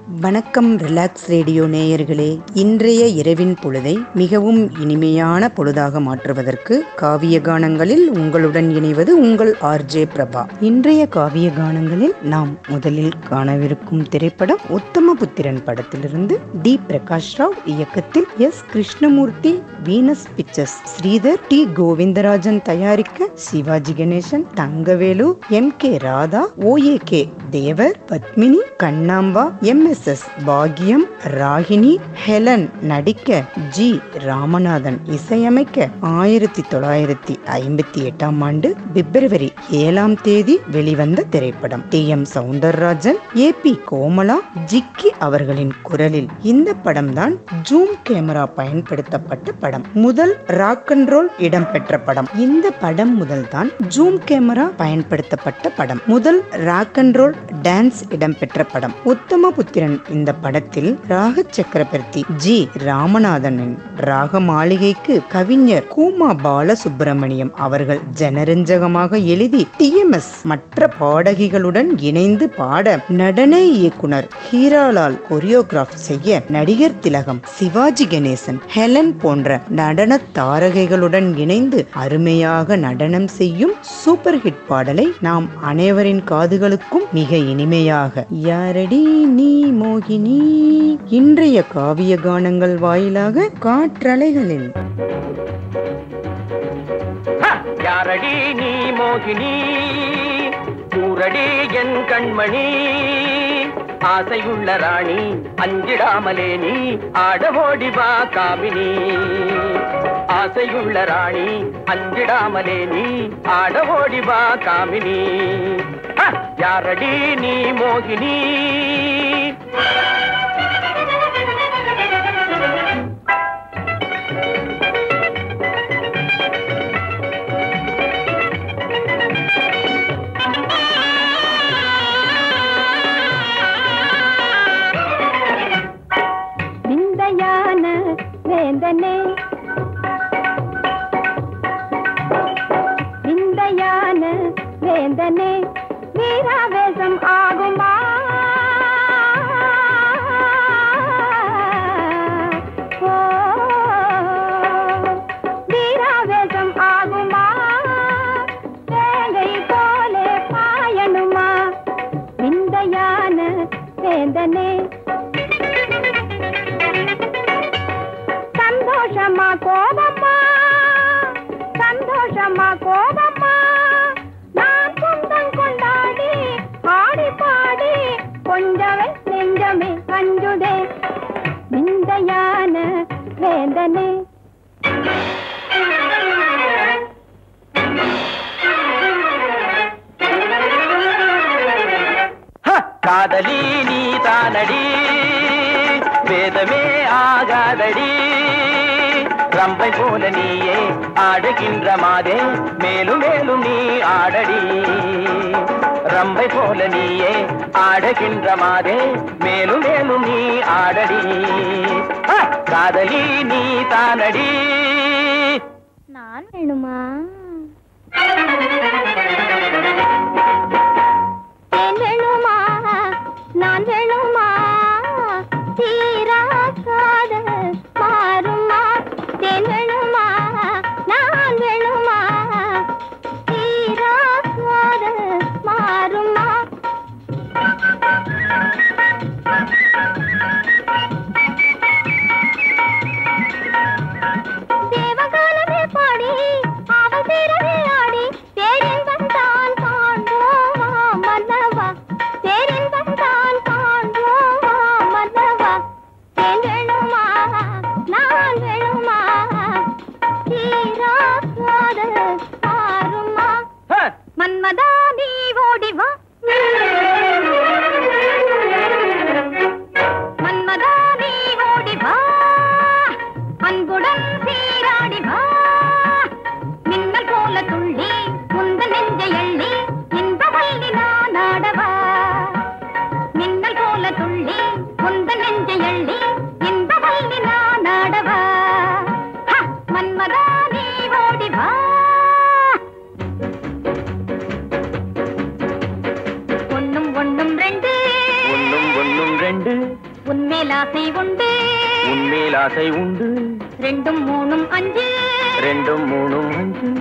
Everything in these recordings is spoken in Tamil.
வணக்கம் ரிலாக்ஸ் ரேடியோ நேயர்களே, இன்றைய இரவின் பொழுதை மிகவும் இனிமையான பொழுதாக மாற்றுவதற்கு காவிய கானங்களில் உங்களுடன் இணைவது உங்கள் ஆர்ஜே பிரபா. இன்றைய காவிய கானங்களில் நாம் முதலில் காணவிருக்கும் திரைப்படம் உத்தமபுத்திரன் படத்திலிருந்து டி பிரகாஷ் ராவ் இயக்கத்தில் S Krishnamurthy, Venus Pictures, Sridhar, T Govindarajan தயாரிக்க Sivaji Ganesan, Thangavelu, M K Radha, OAK Thevar, Padmini, Kannamba, MSS பாக்யம், ராகினி, ஹெலன் நடிக்க ஜி ராமநாதன் இசையமைக்க 1958 பிப்ரவரி 7 வெளிவந்த திரைப்படம். T M Soundararajan, A P Komala, Jikki அவர்களின் குரலில் இந்த படம் தான் ஜூம் கேமரா பயன்படுத்தப்பட்ட படம். முதல் ராக் அண்ட் ரோல் இடம்பெற்ற படம். இந்த படம் முதல் தான் ஜூம் கேமரா பயன்படுத்தப்பட்ட படம். முதல் ராக் அண்ட் ரோல் டான்ஸ் இடம்பெற்ற படம் உத்தமபுத்திரன். இந்த படத்தில் ராக சக்கரவர்த்தி ஜி ராமநாதனின் ராக மாளிகைக்கு கவிஞர் கூமா பாலசுப்பிரமணியம் அவர்கள் ஜனரஞ்சகமாக எழுதி டிஎம்எஸ் மற்ற பாடகிகளுடன் இணைந்து பாட நடன இயக்குனர் ஹீராலால் கொரியோகிராஃப் செய்ய நடிகர் திலகம், சிவாஜி கணேசன், ஹெலன் போன்ற நடன தாரகைகளுடன் இணைந்து அருமையாக நடனம் செய்யும் சூப்பர் ஹிட் பாடலை நாம் அனைவரின் காதுகளுக்கும் மிக இனிமையாக யாரடி நீ மோகினி இன்றைய காவிய கானங்கள் வாயிலாக காற்றலைகளில் யாரடி நீ மோகினி கூரடி என் கண்மணி ஆசையுள்ள ராணி அஞ்சிடாமலே நீ ஆடவோடி வா காமினி. ஆசையுள்ள ராணி அஞ்சிடாமலே நீ ஆடவோடி வா காமினி. யாரடி நீ மோகினி விந்தையான வேந்தனே, விந்தையான வேந்தனே, வீராவேசம் ஆகுமா வீராவேசம் ஆகுமா தேங்கை போலே பாயணுமா விந்தையான வேந்தனே. சந்தோஷமா கோபமா, சந்தோஷமா கோபமா, நான் சொந்தம் கொண்டாடி ஆடி பாடி கொஞ்சமே நெஞ்சமே கஞ்சுதே விந்தையான வேந்தனே. காதலி நீ தானடி வேதமே ஆகாதடி ரம்பை போல நீயே ஆடுகின்ற மாதே மேலும் மேலும் நீ ஆடடி. ரம்பை போல நீயே ஆடுகின்ற மாதே மேலும் மேலும் நீ ஆடடி. காதலி நீ தானடி. நான் வேணுமா வேணுமா நான் வேணுமா தீரா காதல் மாறுமா தேன் வேணுமா நான் வேணுமா தீரா காதல் மாறுமா. தேவகாலமே பாடி அவள் பேரவே ஆடி தேரின்பம் தான் காண்போமா மன்னவா, தேரின்பம் தான் காண்போமா உண்டு உன்மேல் ஆசை உண்டு உன்மேல் ஆசை உண்டு 2 3 5 2 3 5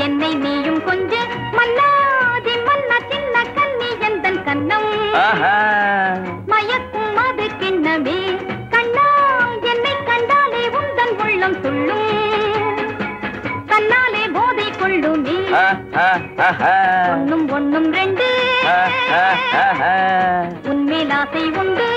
என்னை நீயும் கொஞ்ச மன்னாதி மன்னா சின்ன கண்ணி எந்தன் கண்ணம் மயக்கும் அது கிண்ணமே கண்ணா என்னை கண்டாலே உந்தன் உள்ளம் துள்ளும் கண்ணாலே போதை கொள்ளுமே ஒன்னும் ஒன்னும் 2 உன்மேல் ஆசை உண்டு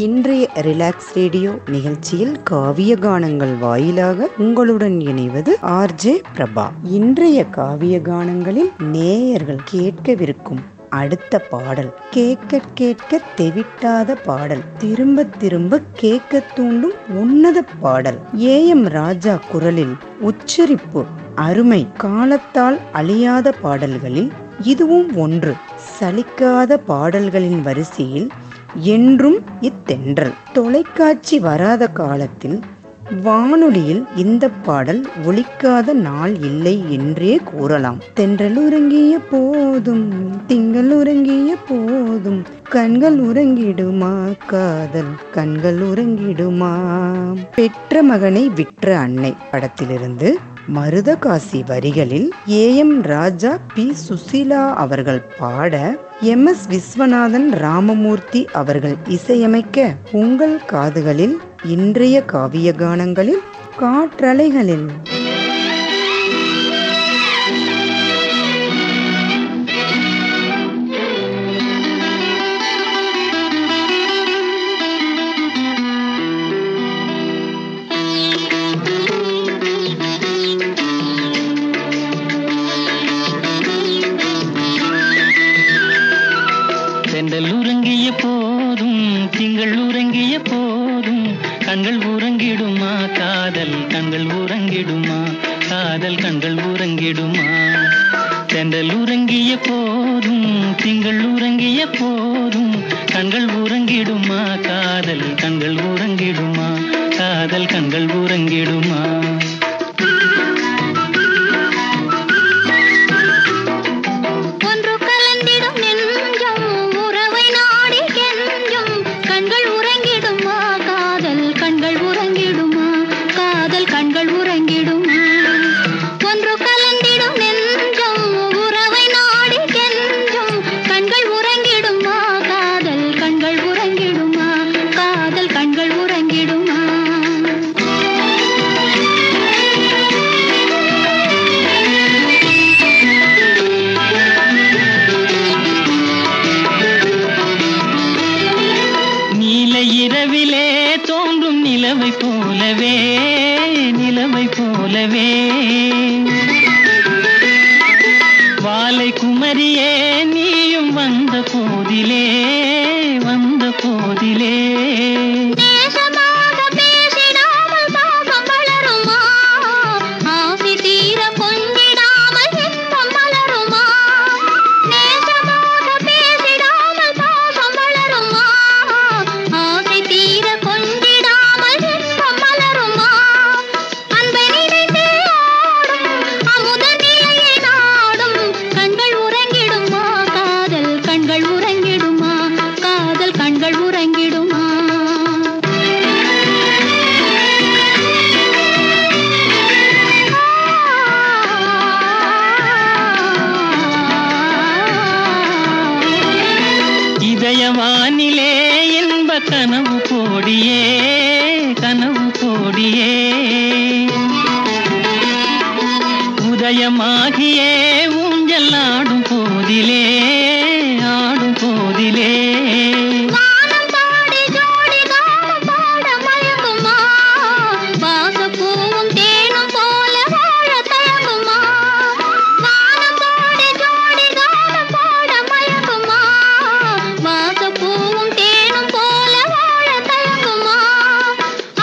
இன்றைய ரிலாக்ஸ் ரேடியோ நிகழ்ச்சியில் காவிய கானங்கள் வாயிலாக உங்களுடன் இணைவது ஆர்ஜே பிரபா. இன்றைய காவிய கானங்களில் நேயர்கள் கேட்கவிருக்கும் அடுத்த பாடல் கேட்க கேட்க தெவிட்டாத பாடல், திரும்ப திரும்ப கேட்க தூண்டும் உன்னத பாடல். AM ராஜா குரலில் உச்சரிப்பு அருமை, காலத்தால் அழியாத பாடல்களில் இதுவும் ஒன்று. சலிக்காத பாடல்களின் வரிசையில் என்றும் இத்தென்றல். தொலைக்காட்சி வராத காலத்தில் வானொலியில் இந்த பாடல் ஒலிக்காத நாள் இல்லை என்றே கூறலாம். தென்றல் உறங்கிய போதும் திங்கள் உறங்கிய போதும் கண்கள் உறங்கிடுமா காதல் கண்கள் உறங்கிடுமா. பெற்ற மகனை விற்ற அன்னை படத்திலிருந்து மருதகாசி வரிகளில் AM ராஜா, P சுசீலா அவர்கள் பாட, MS விஸ்வநாதன் ராமமூர்த்தி அவர்கள் இசையமைக்க உங்கள் காதுகளில் இன்றைய காவிய கானங்களில் காற்றலைகளில். உறங்கிய போதும் திங்கள் உறங்கிய போதும் கண்கள் உறங்கிடுமா காதல் கண்கள் உறங்கிடுமா காதல் கண்கள் உறங்கிடுமா. தென்றல் உறங்கிய போதும் திங்கள் உறங்கிய போதும் கண்கள் உறங்கிடுமா காதல் கண்கள் உறங்கிடுமா காதல் கண்கள் உறங்கிடுமா. நிலவை போலவே வாலை குமரியே நீயும் வந்த போதிலே போதிலே நேசமாக பேசிடாமல் பாசம் வளருமா? ஆசை தீர கொஞ்சிடாமல் இன்பம் மலருமா? நேசமாக பேசிடாமல் பாசம் வளருமா? ஆசை தீர கொஞ்சிடாமல் இன்பம் மலருமா? அன்பை நினைத்தே ஆடும் அமுத நிலையை நாடும் கண்கள் உறங்கிடுமா? காதல் கண்கள் உறங்கிடுமா? காதல் கண்கள் உறங்கிடுமா? இதயவானிலே என்ப கனவு கோடியே கனவு கோடியே உதயமாகியே ஊஞ்சல் ஆடும் போதிலே ஆடும் போதிலே வானம் பாடி ஜோடி கானம் பாட மயங்குமா? வாசப்பூவும் தேனும் போல வாழ தயங்குமா? வானம் பாடி ஜோடி கானம் பாட மயங்குமா? வாசப்பூவும் தேனும் போல வாழ தயங்குமா?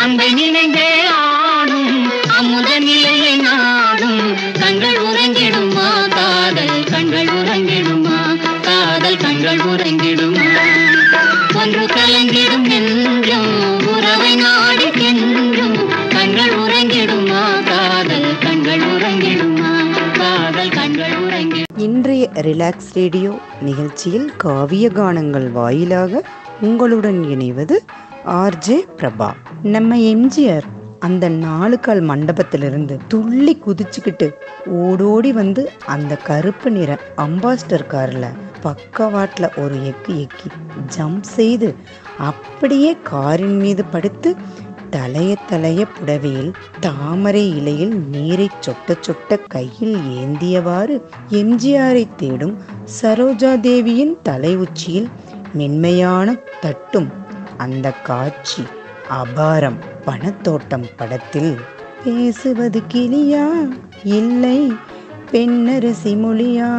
அன்பை நினைந்தே ஆடும் அமுத நிலையை நாடும் கண்கள் உறங்கிடுமா? காதல் கண்கள் உறங்கிடுமா? காதல் கண்கள் உறங்கிடுமா? ஒன்று கலங்கிடும் நெஞ்சம் உறவை நாடி கெஞ்சும் கண்கள் உறங்கிடுமா? காதல் கண்கள் உறங்கிடுமா? காதல் கண்கள் உறங்கிடும். இன்றைய ரிலாக்ஸ் ரேடியோ நிகழ்ச்சியில் காவிய கானங்கள் வாயிலாக உங்களுடன் இணைவது ஆர்ஜே பிரபா. நம்ம எம்ஜிஆர் அந்த 4 கால் மண்டபத்திலிருந்து துள்ளி குதிச்சுக்கிட்டு ஓடோடி வந்து அந்த கருப்பு நிற அம்பாஸ்டர் கார்ல பக்கவாட்டில் ஒரு எக்கு எக்கி ஜம்ப் செய்து அப்படியே காரின் மீது படுத்து தலைய புடவையில் தாமரை இலையில் நீரை சொட்ட சொட்ட கையில் ஏந்தியவாறு எம்ஜிஆரை தேடும் சரோஜா தேவியின் தலை உச்சியில் மென்மையான தட்டும் அந்த காட்சி அபாரம். பணத்தோட்டம் படத்தில் பேசுவது கிளியா இல்லை பெண்ணரசி மொழியா?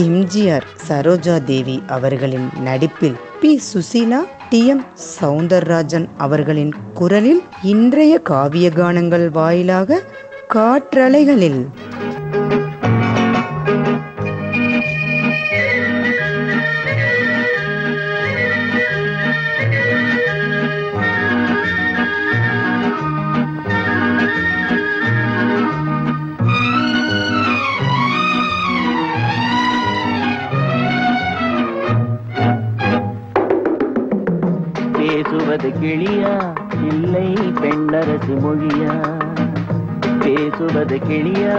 எம்ஜிஆர் சரோஜா தேவி அவர்களின் நடிப்பில் பி சுசீலா, டி.எம். சௌந்தரராஜன் அவர்களின் குரலில் இன்றைய காவிய கானங்கள் வாயிலாக காற்றலைகளில். பேசுவது கிளியா இல்லை பெண்ணரசி மொழியா? பேசுவது கிளியா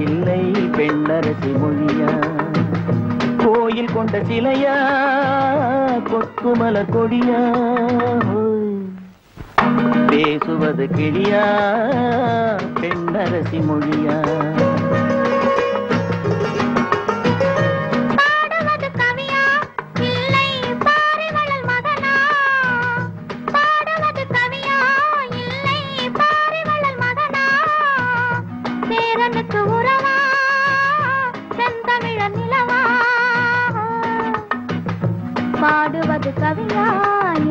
இல்லை பெண்ணரசி மொழியா? கோயில் கொண்ட சிலையா கொத்துமலர் கொடியா? பேசுவது கிளியா பெண்ணரசி மொழியா? பாடுவது கவியா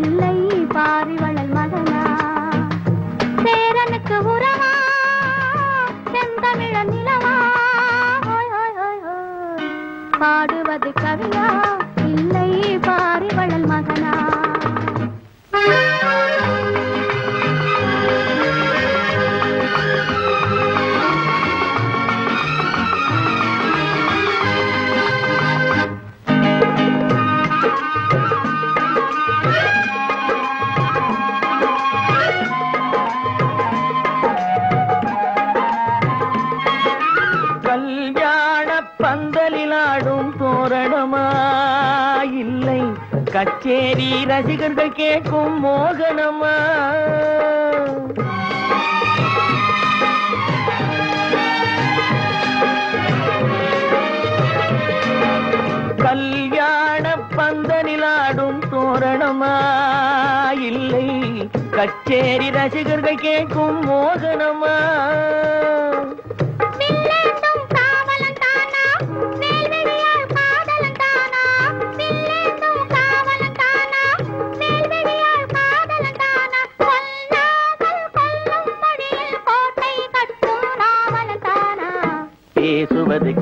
இல்லை பாரிவளல் மகனா? சேரனுக்கு உறவா செந்தமிழ நிலவா? பாடுவது கவியா இல்லை பாரிவளல் மகனா? பந்தலிலாடும் தோரணமா இல்லை கச்சேரி ரசிகர்கள் கேட்கும் மோகனமா? கல்யாண பந்தலிலாடும் தோரணமா இல்லை கச்சேரி ரசிகர்கள் கேட்கும் மோகனமா?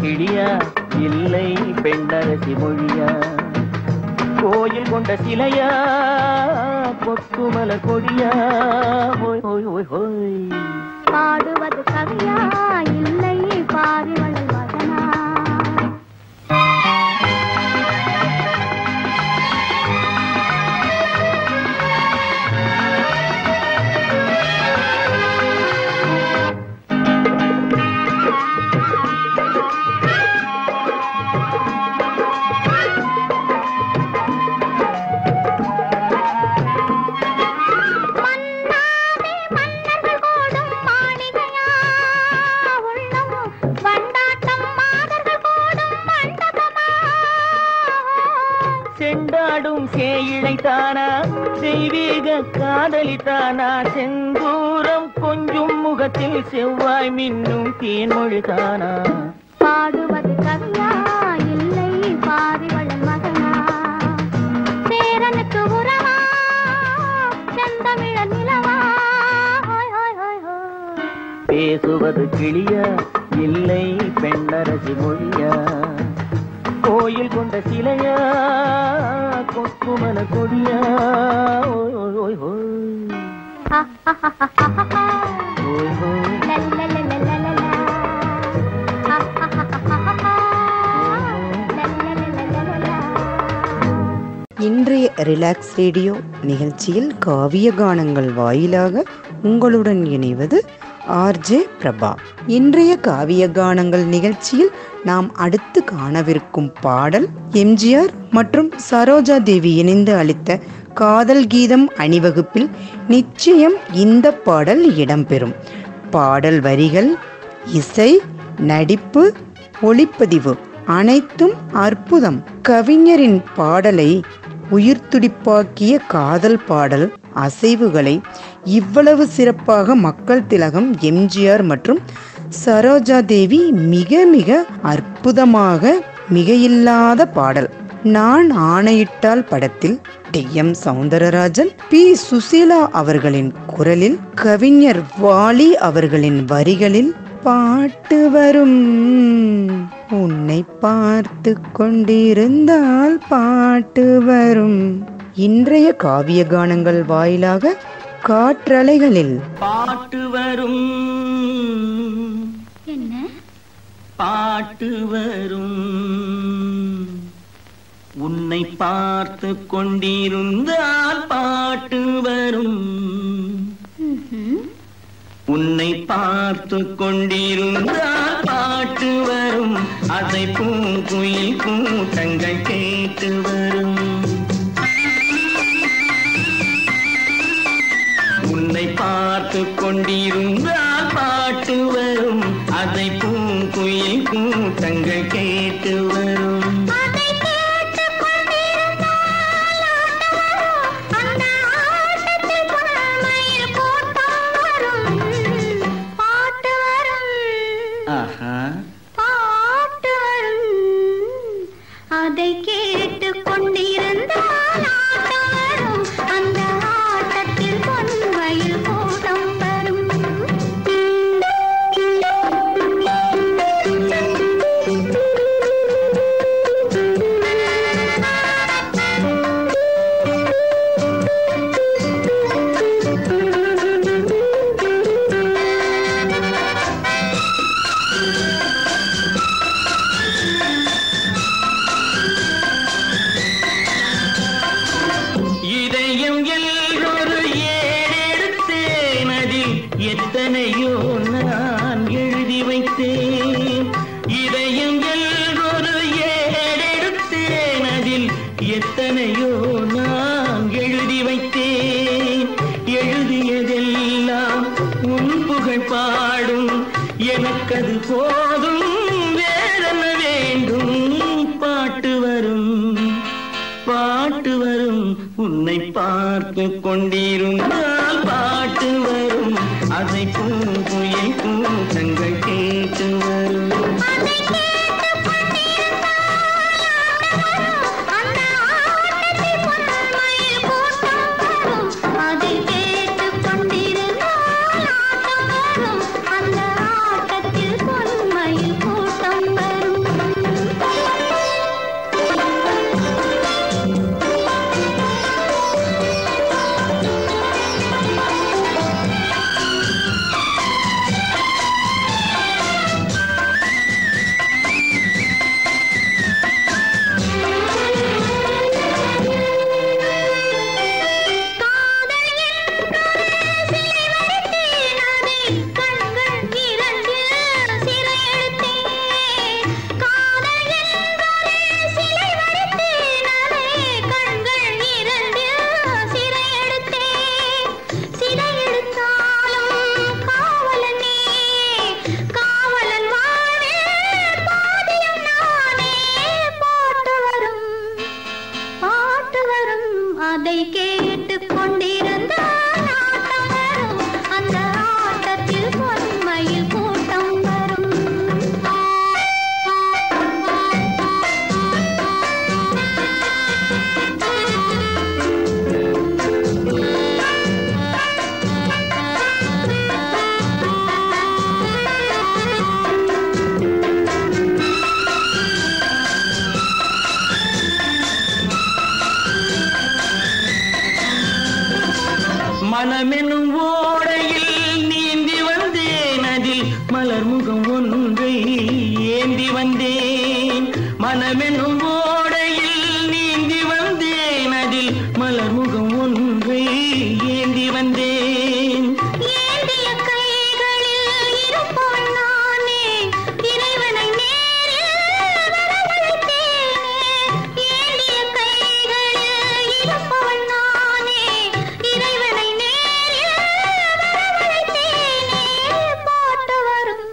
கிளியா இல்லை பெண்ணரசி மொழியா கோயில் கொண்ட சிலையா கொத்துமல கொடியா ஹோய் ஹோய் ஹோய் ஹோய் பாடுவது கவியா இல்லை பாரிவளை வதனா செண்டாடும் சேயிழைத்தானா தெய்வீக காதலித்தானா செந்தூரம் கொஞ்சும் முகத்தில் செவ்வாய் மின்னும் தேன்மொழிதானா பாடுவது கவியா இல்லை பாரிவளை மகனா சேரனுக்கு உறவா செந்தமிழ நிலவா ஹோய் ஹோய் ஹோய் ஹோய் பேசுவது கிளியா இல்லை பெண்ணரசி மொழியா கோயில் கொண்ட சிலையா கொக்குமல கொடியா ஓய் ஓய் ஓய் ஹோய் ஓய் ஹோய் இன்றைய ரிலாக்ஸ் ரேடியோ நிகழ்ச்சியில் காவிய கானங்கள் வாயிலாக உங்களுடன் இணைவது ஆர்ஜே பிரபா. இன்றைய காவிய கானங்கள் நிகழ்ச்சியில் நாம் அடுத்து காணவிருக்கும் பாடல் எம்ஜிஆர் மற்றும் சரோஜா தேவி இணைந்து அளித்த காதல் கீதம் அணிவகுப்பில் நிச்சயம் இந்த பாடல் இடம்பெறும். பாடல் வரிகள், இசை, நடிப்பு, ஒளிப்பதிவு அனைத்தும் அற்புதம். கவிஞரின் பாடலை உயிர்த்துடிப்பாக்கிய காதல் பாடல் அசைவுகளை இவ்வளவு சிறப்பாக மக்கள் திலகம் எம்ஜிஆர் மற்றும் சரோஜா தேவி மிக மிக அற்புதமாக மிகையில்லாத பாடல். நான் ஆணையிட்டால் படத்தில் டி.எம். சௌந்தரராஜன், பி. சுசீலா அவர்களின் குரலில், கவிஞர் வாலி அவர்களின் வரிகளில் பாட்டு வரும் உன்னை பார்த்து கொண்டிருந்தால் பாட்டு வரும். இன்றைய காவிய கானங்கள் வாயிலாக காற்றலைகளில் பாட்டு வரும் என்ன பாட்டு வரும் உன்னை பார்த்து கொண்டிருந்தால் பாட்டு வரும் உன்னை பார்த்து கொண்டிருந்தால் பாட்டு வரும் அதை பூங்குயில் கூட்டங்கள் கேட்டு வரும் உன்னை பார்த்து கொண்டிருந்தால் பாட்டு வரும் அதை பூங்குயில் கூட்டங்கள் கேட்டு வரும் அதை கேட்டு கொண்டிருந்தால் ஆட்டம் வரும் அந்த ஆட்டத்தில் பொன்மயில் கூட்டம் வரும் எத்தனையோ நான் எழுதி வைத்தேன் இதயம் எல்லொரு ஏடெடுத்தேன் அதில் எத்தனையோ நான் எழுதி வைத்தேன் எழுதியதெல்லாம் உன் புகழ் பாடும் எனக்கது போதும் வேறென்ன வேண்டும் பாட்டு வரும் பாட்டு வரும் உன்னை பார்த்து கொண்டிருந்தால் பாட்டு வரும் அதை பூங்குயில் கூட்டங்கள் கேட்டு வரும் அதை கேட்டு கொண்டிருந்தால் ஆட்டம் வரும் அந்த ஆட்டத்தில் பொன்மயில் கூட்டம் வரும் இசை கேட்டுக் கொண்டிருந்தால் ஆட்டம் வரும். அந்த ஆட்டத்தில் பொன்மையில் கூட்டம் வரும். மனமெனும் ஓடையில் நீந்தி வந்தேன், அதில் மலர் முகம் ஒன்றை ஏந்தி வந்தேன். மனமெனும் ஓடையில் நீந்தி வந்தேன், அதில் மலர் முகம் ஒன்றை ஏந்தி வந்தேன். ஏந்திய கைகளில் இருப்பவள் நானே, இறைவனை நேரில் வரவழைத்தேனே. ஏந்திய கைகளில் இருப்பவள் நானே, இறைவனை நேரில் வரவழைத்தேனே. பாட்டு வரும்,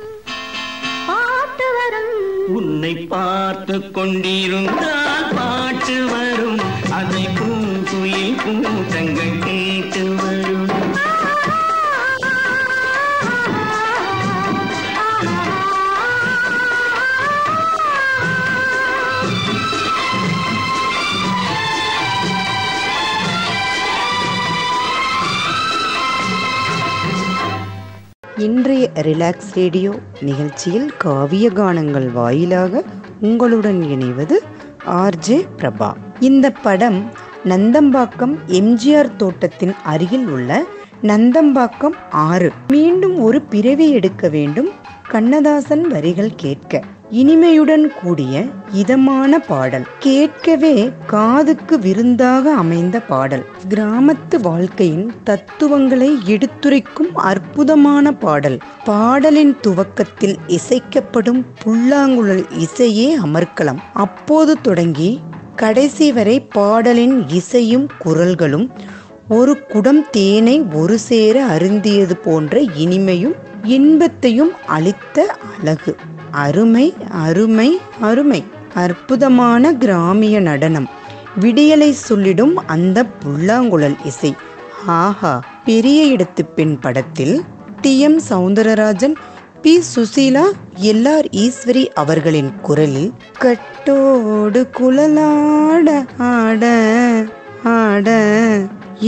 பாட்டு வரும். உன்னை பார்த்து கொண்டிருந்தால் பாட்டு வரும், அதை பூங்குயில் கூட்டங்கள் கேட்டு வரும். இன்றைய ரிலாக்ஸ் ரேடியோ நிகழ்ச்சியில் காவிய கானங்கள் வாயிலாக உங்களுடன் இணைவது ஆர்ஜே பிரபா. இந்த படம் நந்தம்பாக்கம் எம்ஜிஆர் தோட்டத்தின் அருகில் உள்ள நந்தம்பாக்கம் 6. மீண்டும் ஒரு பிறவி எடுக்க வேண்டும். கண்ணதாசன் வரிகள் கேட்க இனிமையுடன் கூடிய இதமான பாடல், கேட்கவே காதுக்கு விருந்தாக அமைந்த பாடல், கிராமத்து வாழ்க்கையின் தத்துவங்களை எடுத்துரைக்கும் அற்புதமான பாடல். பாடலின் துவக்கத்தில் இசைக்கப்படும் புல்லாங்குழல் இசையே அமர்க்கலாம். அப்போது தொடங்கி கடைசி வரை பாடலின் இசையும் குரல்களும் ஒரு குடம் தேனை ஒரு சேர அருந்தியது போன்ற இனிமையும் இன்பத்தையும் அளித்த அழகு. அருமை அருமை அருமை. அற்புதமான கிராமிய நடனம், விடியலை சொல்லிடும் அந்த புல்லாங்குழல் இசை. ஆஹா! பெரிய இடத்து பெண் படத்தில் TM Soundararajan, P Susheela, LR Eswari அவர்களின் குரலில் கட்டோடு குழலாட ஆட ஆட.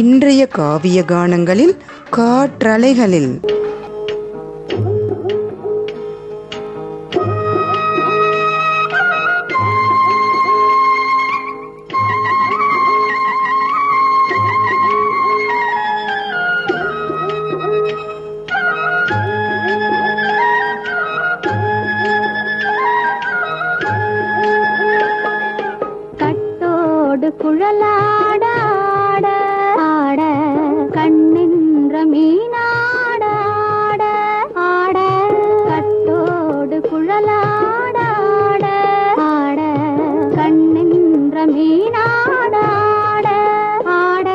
இன்றைய காவிய கானங்களில் காற்றலைகளில் குழலாட ஆட ஆட கண்ணின்ற மீனாட ஆட ஆட கட்டோடு குழலாட ஆட ஆட கண்ணின்ற மீனாட ஆட ஆட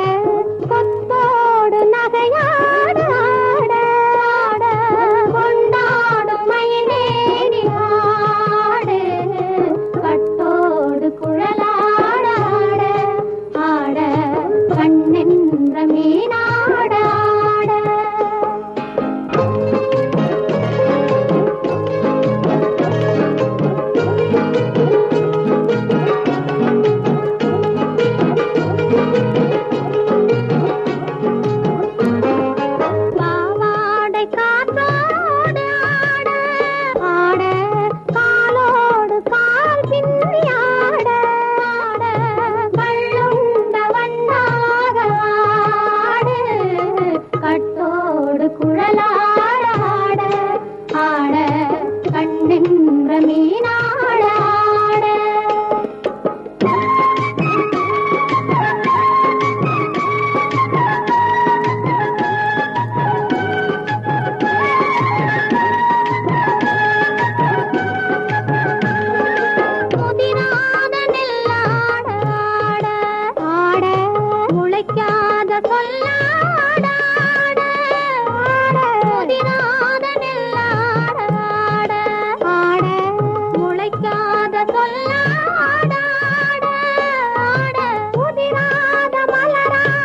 கொத்தோடு நகையாட ஆட ஆட கொண்டாடும் மயிலேறி ஆடு கட்டோடு குழலாட கண்ணென்ற மீனாட பாவாடை காற்றோடு ஆட ஆட காலோடு கால் பின்னி ஆட ஆட கள்ளுண்ட வண்ணாக ஆடு கட்டோடு குழலாட ஆட ஆட கண்ணென்ற மீனாட ஆட முதிராத நெல்லாட ஆட ஆட முளைக்காத சொல்லாட ஆட ஆட முதிராத நெல்லாட ஆட ஆட முளைக்காத சொல்லாட ஆட ஆட முதிராத மலராட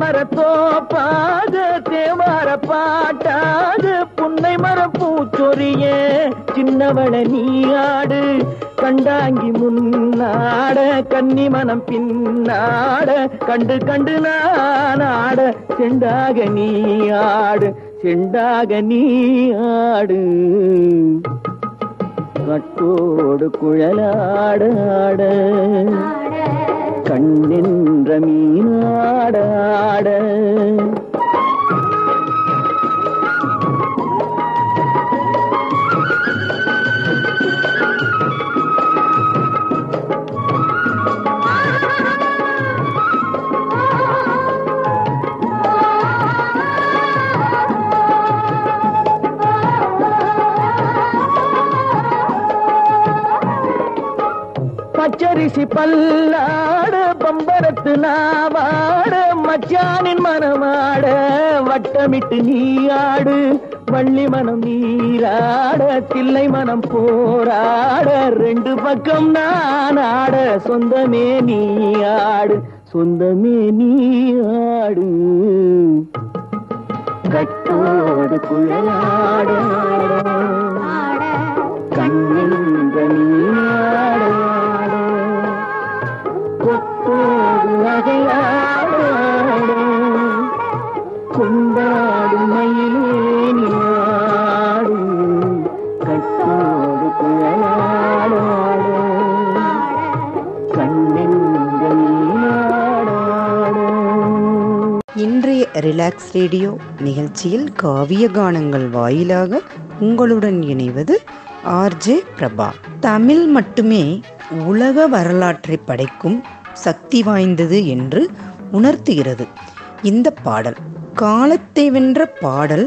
மரத்தோப்பாக தேவார பாட்டாக புன்னை மரம் பூச்சொரிய சின்னவள நீயாடு கண்டாங்கி முன்னாட கன்னி மனம் பின்னாட கண்டு கண்டு நானாட செண்டாக நீயாடு செண்டாக நீயாடு கட்டோடு குழலாடாட கண்ணின்ற மீனாடாட பச்சரிசி பல்லாட பம்பரத்து நாவாட மச்சானின் மனமாட வட்டமிட்டு நீயாடு வள்ளி மனம் நீராட தில்லை மனம் போராட ரெண்டு பக்கம் நானாட சொந்தமே நீயாடு சொந்தமே நீயாடு கட்டோடு குழலாட கண்ணின்ற நீயாட கொண்டாடு மயிலேனியாடு கட்டோடு குழலாடு கண்ணென்ற நீயாடாடு. இன்றைய ரிலாக்ஸ் ரேடியோ நிகழ்ச்சியில் காவிய கானங்கள் வாயிலாக உங்களுடன் இணைவது ஆர்ஜே பிரபா. தமிழ் மட்டுமே உலக வரலாற்றை படைக்கும் சக்தி வாய்ந்தது என்று உணர்த்துகிறது இந்த பாடல். காலத்தை வென்ற பாடல்,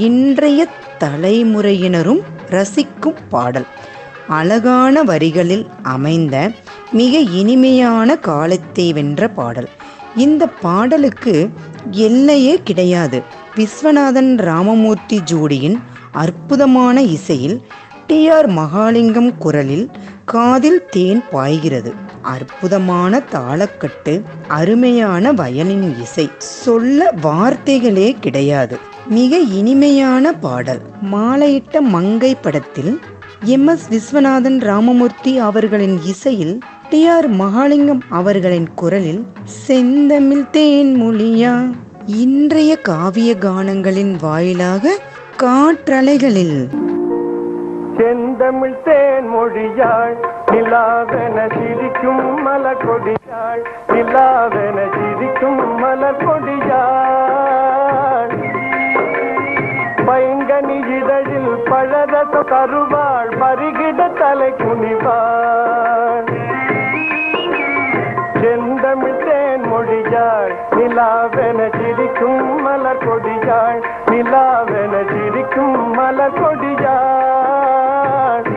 இன்றைய தலைமுறையினரும் ரசிக்கும் பாடல். அழகான வரிகளில் அமைந்த மிக இனிமையான காலத்தை வென்ற பாடல். இந்த பாடலுக்கு எல்லையே கிடையாது. விஸ்வநாதன் ராமமூர்த்தி ஜோடியின் அற்புதமான இசையில் டி.ஆர். மகாலிங்கம் குரலில் காதில் தேன் பாய்கிறது. அற்புதமான தாளக்கட்டு, அருமையான வயலின் இசை, சொல்ல வார்த்தைகளே கிடையாது. மிக இனிமையான பாடல். மாலையிட்ட மங்கை படத்தில் எம்.எஸ். விஸ்வநாதன் ராமமூர்த்தி அவர்களின் இசையில் டி.ஆர். மகாலிங்கம் அவர்களின் குரலில் செந்தமிழ் தேன் மொழியா. இன்றைய காவிய கானங்களின் வாயிலாக காற்றலைகளில் செந்தமிழ் தேன் மொழியாள் நிலாவென சிரிக்கும் மலர் கொடியாள் நிலாவென சிரிக்கும் மலர் கொடியாள் பைங்கனி இதழில் பழரச தருவாள் பருகிட தலை குனிவாள் செந்தமிழ் தேன் மொழியாள் நிலாவென சிரிக்கும் மலர் கொடியாள் நிலாவென சிரிக்கும் மலர் கொடியாள்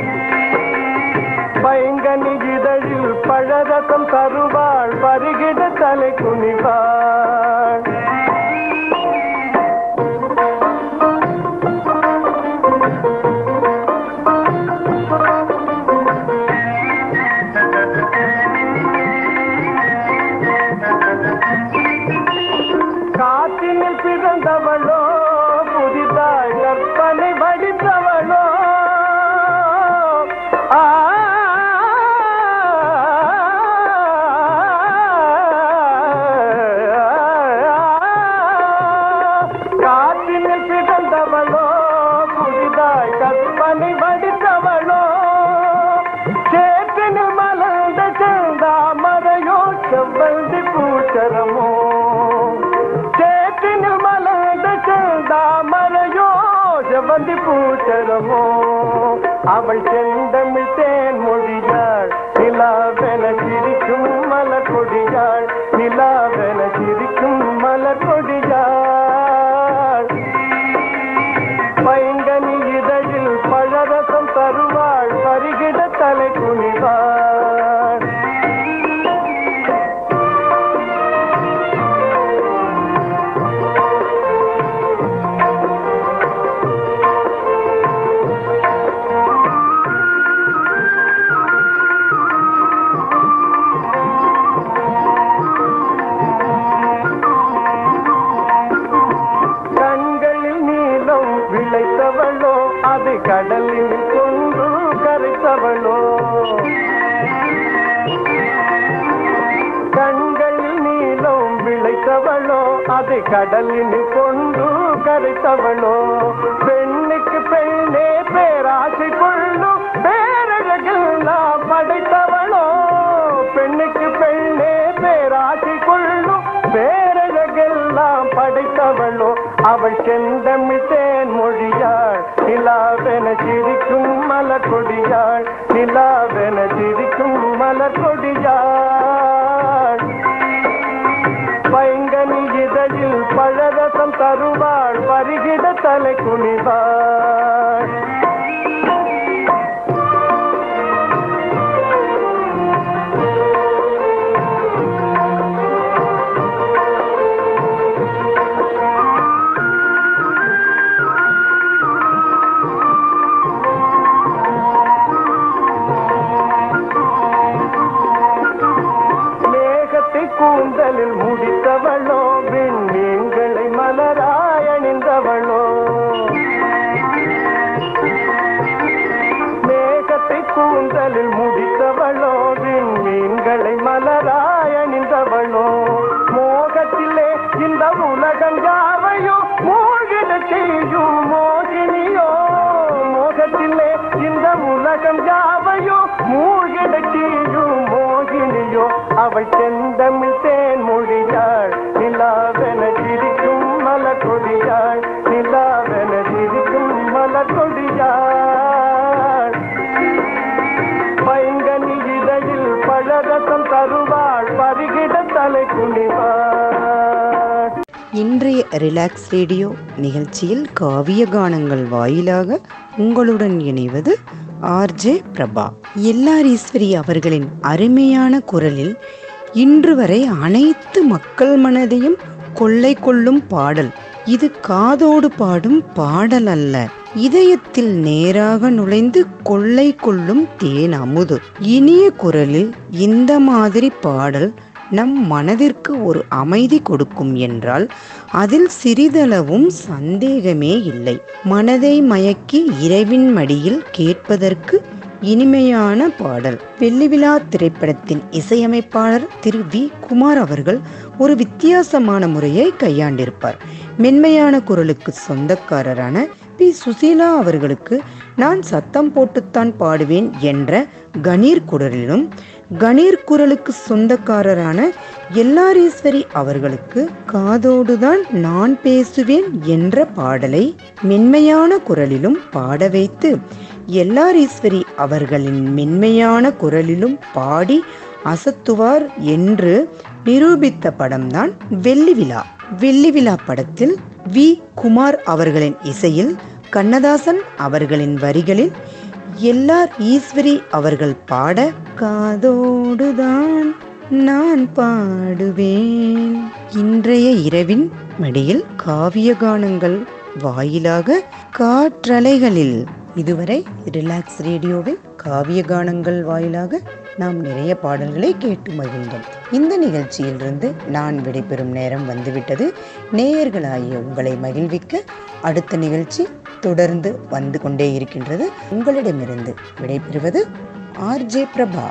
பைங்கனி இதழில் பழரசம் தருவாள் பருகிட தலை குனிவாள் காற்றினில் பிறந்தவளோ புதிதாய் கற்பனை வடித்தவளோ காற்றினில் பிறந்தவளோ புதிதாய் கற்பனை வடித்தவளோ சேற்றினில் மலர்ந்த செந்தாமரையோ செவ்வந்தி பூச்சரமோ சேற்றினில் மலர்ந்த செந்தாமரையோ செவ்வந்தி பூச்சரமோ அவள் செந்தமிழ் தேன் மொழியாள் நிலாவென சிரிக்கும் மலர் கொடியாள் நிலாவென சிரிக்கும் மலர் கொடியாள் பைங்கனி இதழில் பழரசம் தருவாள் பருகிட தலை குனிவாள் அதை கடலினில் கொண்டு கரைத்தவளோ பெண்ணுக்கு பெண்ணே பேராசை கொள்ளும் பேரழகெல்லாம் படைத்தவளோ பெண்ணுக்கு பெண்ணே பேராசை கொள்ளும் பேரழகெல்லாம் படைத்தவளோ அவள் செந்தமிழ் தேன் மொழியாள் நிலாவென சிரிக்கும் மலர் கொடியாள் நிலாவென சிரிக்கும் மலர் கொடியாள் பைங்கனி இதழில் பழரசம் தருவாள் பருகிட தலை குனிவாள் கூந்தலில் முடித்தவளோ விண்மீன்களை மலராய் அணிந்தவளோ மேகத்தை கூந்தலில் முடித்தவளோ விண்மீன்களை மலராய் அணிந்தவளோ மோகத்திலே இந்த உலகம் யாவையோ மூழ்கிட செய்யும் மோகினியோ மோகத்திலே இந்த உலகம் யாவையோ மூழ்கிட செய்யும் மோகினியோ அவள் செந்தமிழ் தேன் மொழியாள் நிலாவென சிரிக்கும் மலர் கொடியாள் நிலாவென சிரிக்கும் மலர் கொடியாள் பைங்கனி இதழில் பழரசம் தருவாள் பருகிட தலை குனிவாள். இன்றைய ரிலாக்ஸ் ரேடியோ நிகழ்ச்சியில் காவிய கானங்கள் வாயிலாக உங்களுடன் இணைவது ஆர்ஜே பிரபா. எல்ஆர் ஈஸ்வரி அவர்களின் அருமையான குரலில் இன்று வரை அனைத்து மக்கள் மனதையும் கொள்ளை கொள்ளும் பாடல். இது காதோடு பாடும் பாடல் அல்ல, இதயத்தில் நேராக நுழைந்து கொள்ளை கொள்ளும் தேன் அமுது. இனிய குரலில் இந்த மாதிரி பாடல் நம் மனதிற்கு ஒரு அமைதி கொடுக்கும் என்றால் அதில் சிறிதளவும் சந்தேகமே இல்லை. மனதை மயக்கி இரவின் மடியில் கேட்பதற்கு இனிமையான பாடல். வெள்ளிவிழா திரைப்படத்தின் இசையமைப்பாளர் திரு வி குமார் அவர்கள் ஒரு வித்தியாசமான முறையை கையாண்டிருப்பார். மென்மையான குரலுக்கு சொந்தக்காரரான பி சுசீலா அவர்களுக்கு நான் சத்தம் போட்டுத்தான் பாடுவேன் என்ற கணீர் குரலிலும், கணீர் குரலுக்கு சொந்தக்காரரான எல்ஆர் ஈஸ்வரி அவர்களுக்கு காதோடுதான் நான் பேசுவேன் என்ற பாடலை மென்மையான குரலிலும் பாட வைத்து எல்ஆர் ஈஸ்வரி அவர்களின் மென்மையான குரலிலும் பாடி அசத்துவார் என்று நிரூபித்த படம்தான் வெள்ளிவிழா. வெள்ளிவிழா படத்தில் வி குமார் அவர்களின் இசையில் கண்ணதாசன் அவர்களின் வரிகளில் எல்ஆர் ஈஸ்வரி அவர்கள் பாட காதோடுதான் நான் பாடுவேன். இன்றைய இரவின் மடியில் காவிய கானங்கள் வாயிலாக காற்றலைகளில் இதுவரை ரிலாக்ஸ் ரேடியோவில் காவிய கானங்கள் வாயிலாக நாம் நிறைய பாடல்களை கேட்டு மகிழ்ந்தோம். இந்த நிகழ்ச்சியிலிருந்து நான் விடைபெறும் நேரம் வந்துவிட்டது. நேயர்களாகிய உங்களை மகிழ்விக்க அடுத்த நிகழ்ச்சி தொடர்ந்து வந்து கொண்டே இருக்கின்றது. உங்களிடமிருந்து விடைபெறுவது ஆர்ஜே பிரபா.